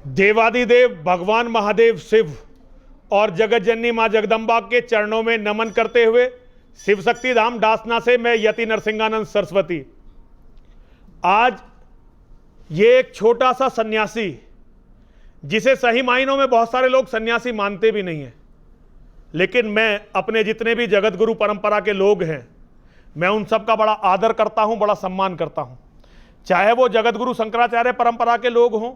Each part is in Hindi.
देवादिदेव भगवान महादेव शिव और जगत जननी मां जगदम्बा के चरणों में नमन करते हुए शिव शक्ति धाम डासना से मैं यति नरसिंहानंद सरस्वती आज ये एक छोटा सा सन्यासी, जिसे सही मायनों में बहुत सारे लोग सन्यासी मानते भी नहीं हैं, लेकिन मैं अपने जितने भी जगत गुरु परंपरा के लोग हैं मैं उन सब का बड़ा आदर करता हूं, बड़ा सम्मान करता हूं। चाहे वो जगत गुरु शंकराचार्य परंपरा के लोग हों,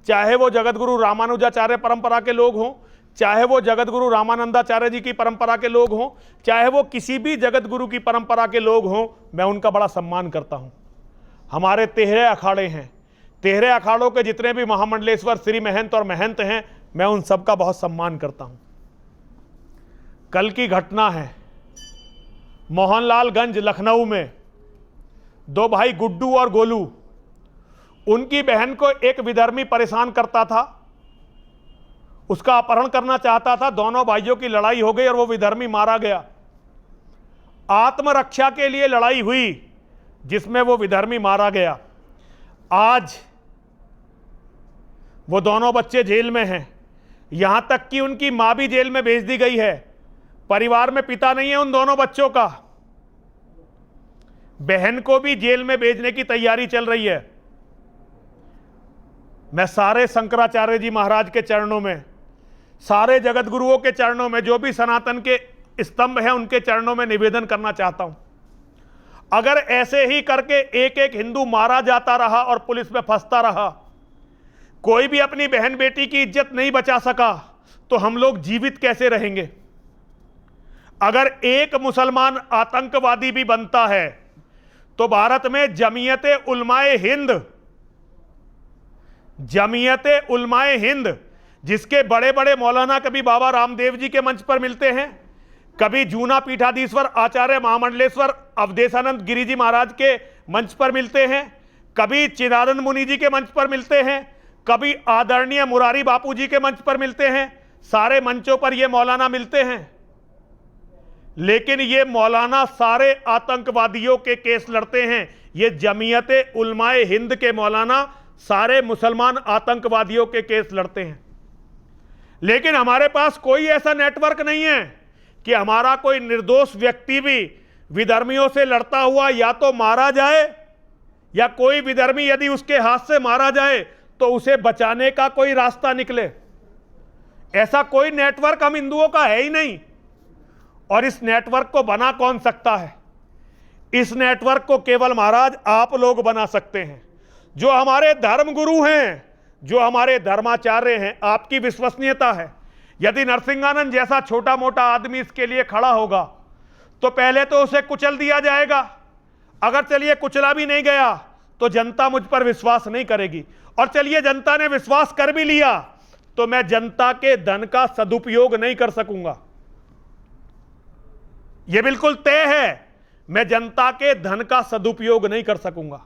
चाहे वो जगत गुरु रामानुजाचार्य परंपरा के लोग हों, चाहे वो जगत गुरु रामानंदाचार्य जी की परंपरा के लोग हों, चाहे वो किसी भी जगत गुरु की परंपरा के लोग हों, मैं उनका बड़ा सम्मान करता हूं। हमारे 13 अखाड़े हैं, 13 अखाड़ों के जितने भी महामंडलेश्वर श्री महंत और महंत हैं, मैं उन सब का बहुत सम्मान करता हूं। कल की घटना है, मोहनलालगंज लखनऊ में 2 भाई गुड्डू और गोलू, उनकी बहन को एक विधर्मी परेशान करता था, उसका अपहरण करना चाहता था। दोनों भाइयों की लड़ाई हो गई और वो विधर्मी मारा गया। आत्मरक्षा के लिए लड़ाई हुई जिसमें वो विधर्मी मारा गया। आज वो दोनों बच्चे जेल में हैं, यहां तक कि उनकी मां भी जेल में भेज दी गई है। परिवार में पिता नहीं है उन दोनों बच्चों का, बहन को भी जेल में भेजने की तैयारी चल रही है। मैं सारे शंकराचार्य जी महाराज के चरणों में, सारे जगत गुरुओं के चरणों में, जो भी सनातन के स्तंभ हैं उनके चरणों में निवेदन करना चाहता हूं, अगर ऐसे ही करके एक एक हिंदू मारा जाता रहा और पुलिस में फंसता रहा, कोई भी अपनी बहन बेटी की इज्जत नहीं बचा सका, तो हम लोग जीवित कैसे रहेंगे? अगर एक मुसलमान आतंकवादी भी बनता है तो भारत में जमीयते उलमाए हिंद जिसके बड़े बड़े मौलाना कभी बाबा रामदेव जी के मंच पर मिलते हैं, कभी जूना पीठाधीश्वर आचार्य महामंडलेश्वर अवधेशानंद गिरी जी महाराज के मंच पर मिलते हैं, कभी चिदानंद मुनि जी के मंच पर मिलते हैं, कभी आदरणीय मुरारी बापू जी के मंच पर मिलते हैं। सारे मंचों पर ये मौलाना मिलते हैं, लेकिन ये मौलाना सारे आतंकवादियों के केस लड़ते हैं। ये जमीयते उलमाए हिंद के मौलाना सारे मुसलमान आतंकवादियों के केस लड़ते हैं। लेकिन हमारे पास कोई ऐसा नेटवर्क नहीं है कि हमारा कोई निर्दोष व्यक्ति भी विधर्मियों से लड़ता हुआ या तो मारा जाए, या कोई विधर्मी यदि उसके हाथ से मारा जाए तो उसे बचाने का कोई रास्ता निकले। ऐसा कोई नेटवर्क हम हिंदुओं का है ही नहीं। और इस नेटवर्क को बना कौन सकता है? इस नेटवर्क को केवल महाराज आप लोग बना सकते हैं, जो हमारे धर्म गुरु हैं, जो हमारे धर्माचार्य हैं। आपकी विश्वसनीयता है। यदि नरसिंहानंद जैसा छोटा मोटा आदमी इसके लिए खड़ा होगा तो पहले तो उसे कुचल दिया जाएगा। अगर चलिए कुचला भी नहीं गया तो जनता मुझ पर विश्वास नहीं करेगी, और चलिए जनता ने विश्वास कर भी लिया तो मैं जनता के धन का सदुपयोग नहीं कर सकूंगा। यह बिल्कुल तय है, मैं जनता के धन का सदुपयोग नहीं कर सकूंगा।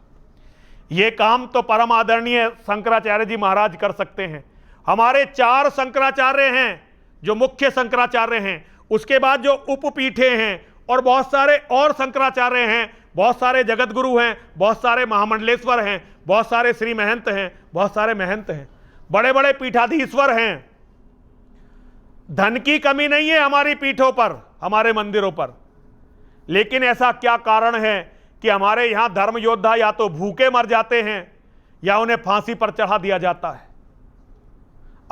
यह काम तो परम आदरणीय शंकराचार्य जी महाराज कर सकते हैं। हमारे 4 शंकराचार्य हैं जो मुख्य शंकराचार्य हैं, उसके बाद जो उपपीठे हैं और बहुत सारे और शंकराचार्य हैं, बहुत सारे जगत गुरु हैं, बहुत सारे महामंडलेश्वर हैं, बहुत सारे श्री महंत हैं, बहुत सारे महंत हैं, बड़े बड़े पीठाधीश्वर हैं। धन की कमी नहीं है हमारी पीठों पर, हमारे मंदिरों पर। लेकिन ऐसा क्या कारण है कि हमारे यहां धर्म योद्धा या तो भूखे मर जाते हैं या उन्हें फांसी पर चढ़ा दिया जाता है?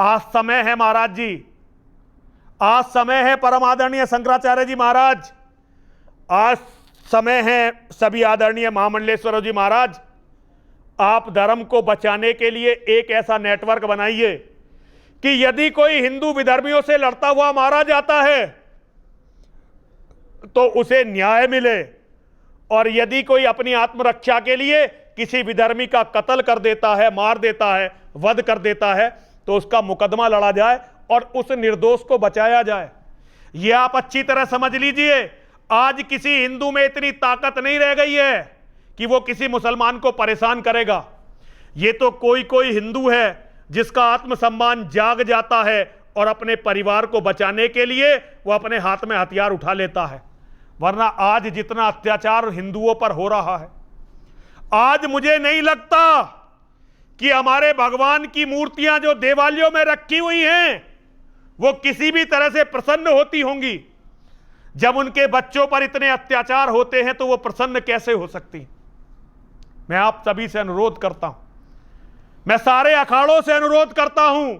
आज समय है महाराज जी, आज समय है परम आदरणीय शंकराचार्य जी महाराज, आज समय है सभी आदरणीय महामंडलेश्वर जी महाराज, आप धर्म को बचाने के लिए एक ऐसा नेटवर्क बनाइए कि यदि कोई हिंदू विधर्मियों से लड़ता हुआ मारा जाता है तो उसे न्याय मिले, और यदि कोई अपनी आत्मरक्षा के लिए किसी विधर्मी का कत्ल कर देता है, मार देता है, वध कर देता है, तो उसका मुकदमा लड़ा जाए और उस निर्दोष को बचाया जाए। यह आप अच्छी तरह समझ लीजिए। आज किसी हिंदू में इतनी ताकत नहीं रह गई है कि वो किसी मुसलमान को परेशान करेगा। ये तो कोई कोई हिंदू है जिसका आत्मसम्मान जाग जाता है और अपने परिवार को बचाने के लिए वो अपने हाथ में हथियार उठा लेता है। वरना आज जितना अत्याचार हिंदुओं पर हो रहा है, आज मुझे नहीं लगता कि हमारे भगवान की मूर्तियां जो देवालयों में रखी हुई हैं वो किसी भी तरह से प्रसन्न होती होंगी। जब उनके बच्चों पर इतने अत्याचार होते हैं तो वो प्रसन्न कैसे हो सकती। मैं आप सभी से अनुरोध करता हूं, मैं सारे अखाड़ों से अनुरोध करता हूं,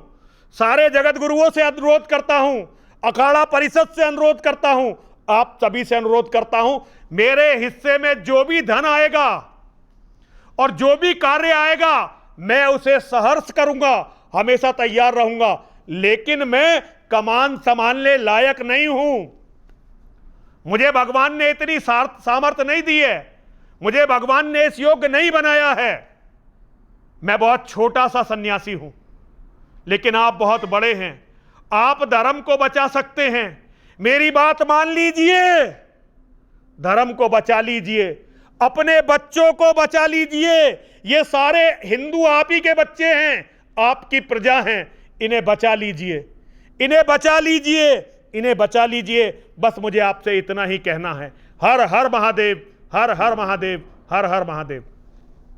सारे जगत गुरुओं से अनुरोध करता हूं, अखाड़ा परिषद से अनुरोध करता हूं, आप सभी से अनुरोध करता हूं, मेरे हिस्से में जो भी धन आएगा और जो भी कार्य आएगा मैं उसे सहर्ष करूंगा, हमेशा तैयार रहूंगा। लेकिन मैं कमान संभालने लायक नहीं हूं। मुझे भगवान ने इतनी सामर्थ्य नहीं दी है, मुझे भगवान ने इस योग्य नहीं बनाया है। मैं बहुत छोटा सा सन्यासी हूं, लेकिन आप बहुत बड़े हैं, आप धर्म को बचा सकते हैं। मेरी बात मान लीजिए, धर्म को बचा लीजिए, अपने बच्चों को बचा लीजिए। ये सारे हिंदू आप ही के बच्चे हैं, आपकी प्रजा हैं, इन्हें बचा लीजिए, इन्हें बचा लीजिए, इन्हें बचा लीजिए। बस मुझे आपसे इतना ही कहना है। हर हर महादेव, हर हर महादेव, हर हर महादेव।